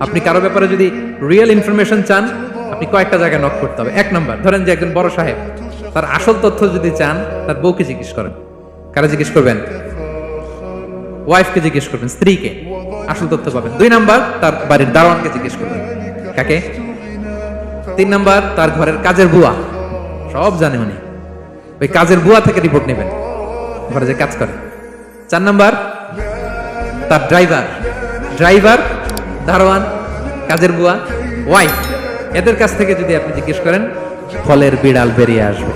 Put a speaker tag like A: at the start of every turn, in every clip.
A: আপনি কারো ব্যাপারে যদি রিয়েল ইনফরমেশন চান, আপনি কয়েকটা জায়গায় নক করতে হবে। এক নাম্বার, ধরেন যে একজন বড় সাহেব, তার আসল তথ্য যদি চান, তার বউকে জিজ্ঞেস করেন। কারা জিজ্ঞেস করবেন? ওয়াইফকে জিজ্ঞেস করবেন, স্ত্রীকে, আসল তথ্য পাবেন। 2 নাম্বার, তার বাড়ির দারোয়ানকে জিজ্ঞেস করবেন। কাকে? 3 নাম্বার, তার ঘরের কাজের বুয়া, সব জানে উনি, ওই কাজের বুয়া থেকে রিপোর্ট নেবেন, ঘরে যে কাজ করে। 4 নাম্বার, তার ড্রাইভার, দারোয়ান, কাজের বুয়া, ওয়াইফ, এদের কাছ থেকে যদি আপনি জিজ্ঞেস করেন, ফলের বিড়াল বেরিয়ে আসবে।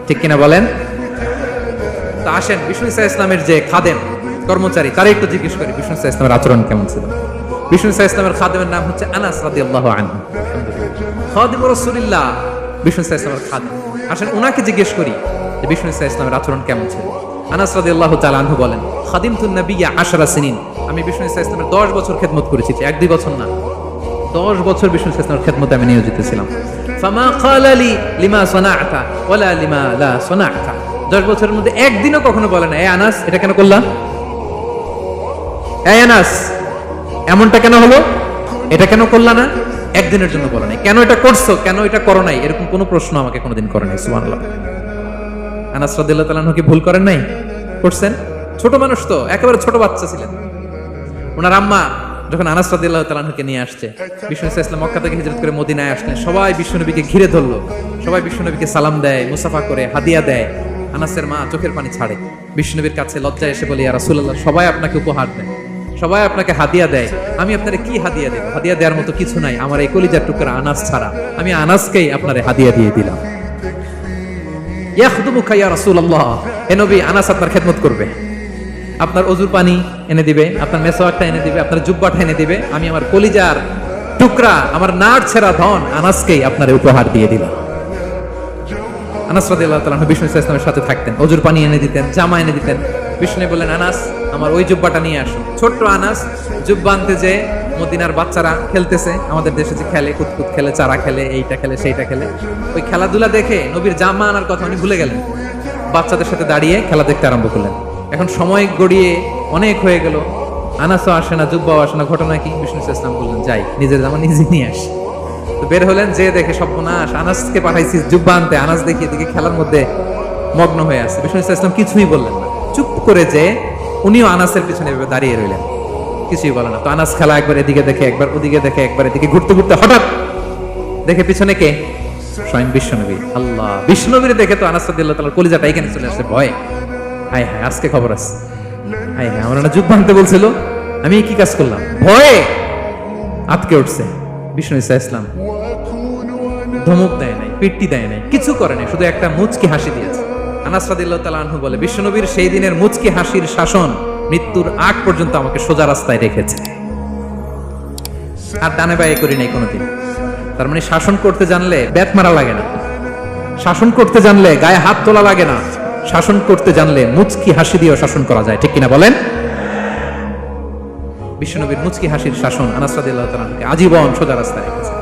A: ঠিক কিনা বলেন? তা আসেন বিষ্ণু ইসা ইসলামের যে খাদেম, কর্মচারী, তারা একটু জিজ্ঞেস করি বিষ্ণু ইসা ইসলামের আচরণ কেমন ছিল। বিষ্ণু ইসা ইসলামের খাদেমের নাম হচ্ছে আনাস রাদিয়াল্লাহু আনহু, খাদিম রাসূলুল্লাহ, বিষ্ণু ইসা ইসলামের খাদেম। আসেন ওনাকে জিজ্ঞেস করি যে বিষ্ণু ইসা ইসলামের আচরণ কেমন ছিল। আনাস রাদিয়াল্লাহু তাআলা আনহু বলেন, খাদিমতুন নবিয়্যা 10 সিনিন, আমি বিষ্ণু ইসা ইসলামের 10 বছর খেদমত করেছি, 1-2 বছর না, 10 বছর বিষ্ণু ইসা ইসলামের খেদমতে আমি নিয়োজিত ছিলাম। ফামা ক্বালা লি লিমা সানা'তা ওয়ালা লিমা লা সানা'তা, 10 বছরের মধ্যে একদিনও কখনো বলে না, এ আনাস এটা কেন করলা, এই আনাস এমনটা কেন হলো, এটা কেন করলা না, একদিনের জন্য বলে নাই। কেন এটা করছো, কেন এটা করো নাই, এরকম কোনো প্রশ্ন আমাকে কোনোদিন করে নাই। সুবহানাল্লাহ। আনাস রাদিয়াল্লাহু তাআলা কি ভুল করেন নাই? করছেন। ছোট মানুষ তো, একেবারে ছোট বাচ্চা ছিলেন। ওনার আম্মা যখন আনাস রাদিয়াল্লাহু তাআলাকে নিয়ে আসছে, বিষ্ণু ইসলাম মক্কা থেকে হিজরত করে মদিনায় আসলেন, সবাই বিশ্বনবীকে ঘিরে ধরলো, সবাই বিশ্বনবীকে সালাম দেয়, মুসাফা করে, হাদিয়া দেয়। আনাসের মা চোখের পানি ছাড়ে, বিশ্বনবীর কাছে লজ্জায় এসে বলে, ইয়া রাসূলুল্লাহ, সবাই আপনাকে উপহার দেয়, সবাই আপনাকে হাদিয়া দেয়, আমি আপনারে কি হাদিয়া দেব? হাদিয়া দেওয়ার মতো কিছু নাই আমার এই কলিজার টুকরা আনাস ছাড়া, আমি আনাসকেই আপনারে হাদিয়া দিয়ে দিলাম। ইয়াখদুমুকা ইয়া রাসূলুল্লাহ, হে নবী, আনাস আপনার খেদমত করবে, আপনার ওযুর পানি এনে দিবে, আপনার মেসওয়াকটা এনে দিবে, আপনার জুব্বাটা এনে দিবে, আমি আমার কলিজার টুকরা, আমার নাড় ছেঁড়া ধন আনাসকেই আপনারে উপহার দিয়ে দিলাম। আনাস রাদিয়াল্লাহু তাআলা বিষ্ণু ইসলামের সাথে থাকতেন, ওযুর পানি এনে দিতেন, জামা এনে দিতেন। বিষ্ণু বললেন, আনাস আমার ওই জুব্বাটা নিয়ে আসো। ছোট্ট আনাস জুব্বা আনতে যে মদিনার বাচ্চারা খেলতেছে, আমাদের দেশে যে খেলে, কুতকুত খেলে, চারা খেলে, এইটা খেলে, সেইটা খেলে, ওই খেলাধুলা দেখে নবীর জামা আনার কথা উনি ভুলে গেলেন, বাচ্চাদের সাথে দাঁড়িয়ে খেলা দেখতে আরম্ভ করলেন। এখন সময় গড়িয়ে অনেক হয়ে গেল, আনাসও আসে না, জুব্বাও আসে না, ঘটনা কি? বিষ্ণু ইসলাম বললেন, যাই নিজের জামা নিজে নিয়ে আসি। তো বের হলেন, যে দেখে সর্বনাশ, আনাসকে পাঠাইছিস জুব্বা আনতে, আনাস দেখি এদিকে খেলার মধ্যে মগ্ন হয়ে আছে। বিষ্ণু ইসলাম কিছুই বললেন না, চুপ করে যে উনিও আনাসের পিছনে এভাবে দাঁড়িয়ে রইলেন, কিছুই বলে না। তো আনাস খেলা একবার এদিকে দেখে, একবার ওদিকে দেখে, একবার এদিকে ঘুরতে ঘুরতে হঠাৎ দেখে পিছনে কে? স্বয়ং বিশ্বনবী। আল্লাহ, বিশ্বনবীর দেখে তো আনাস রাদিয়াল্লাহু তাআলার কলিজাটা এখানে চলে আসছে, ভয়, হায় হায় আজকে খবর আছে, হায় হায় আমার না জুব্বা আনতে বলছিল, আমি কি কাজ করলাম, ভয়ে আটকে উঠছে। বিষ্ণু ইসলাম ধমক দেয় নাই, পিট্টি দেয় নাই, কিছু করে নাই, শুধু একটা মুচকি হাসি দিয়েছে। আনাস রাদিয়াল্লাহু তাআলা আনহু বলে, বিশ্বনবীর সেই দিনের মুচকি হাসির শাসন মৃত্যুর আগ পর্যন্ত আমাকে সোজা রাস্তায় রেখেছে, আর ডানে বায়ে করি নাই কোনোদিন। তার মানে শাসন করতে জানলে ব্যাট মারা লাগে না, শাসন করতে জানলে গায়ে হাত তোলা লাগে না, শাসন করতে জানলে মুচকি হাসি দিয়েও শাসন করা যায়। ঠিক কিনা বলেন? বিশ্বনবীর মুচকি হাসির শাসন আনাস রাদিয়াল্লাহু তাআলা আনহুকে আজীবন সোজা রাস্তায় রেখেছে।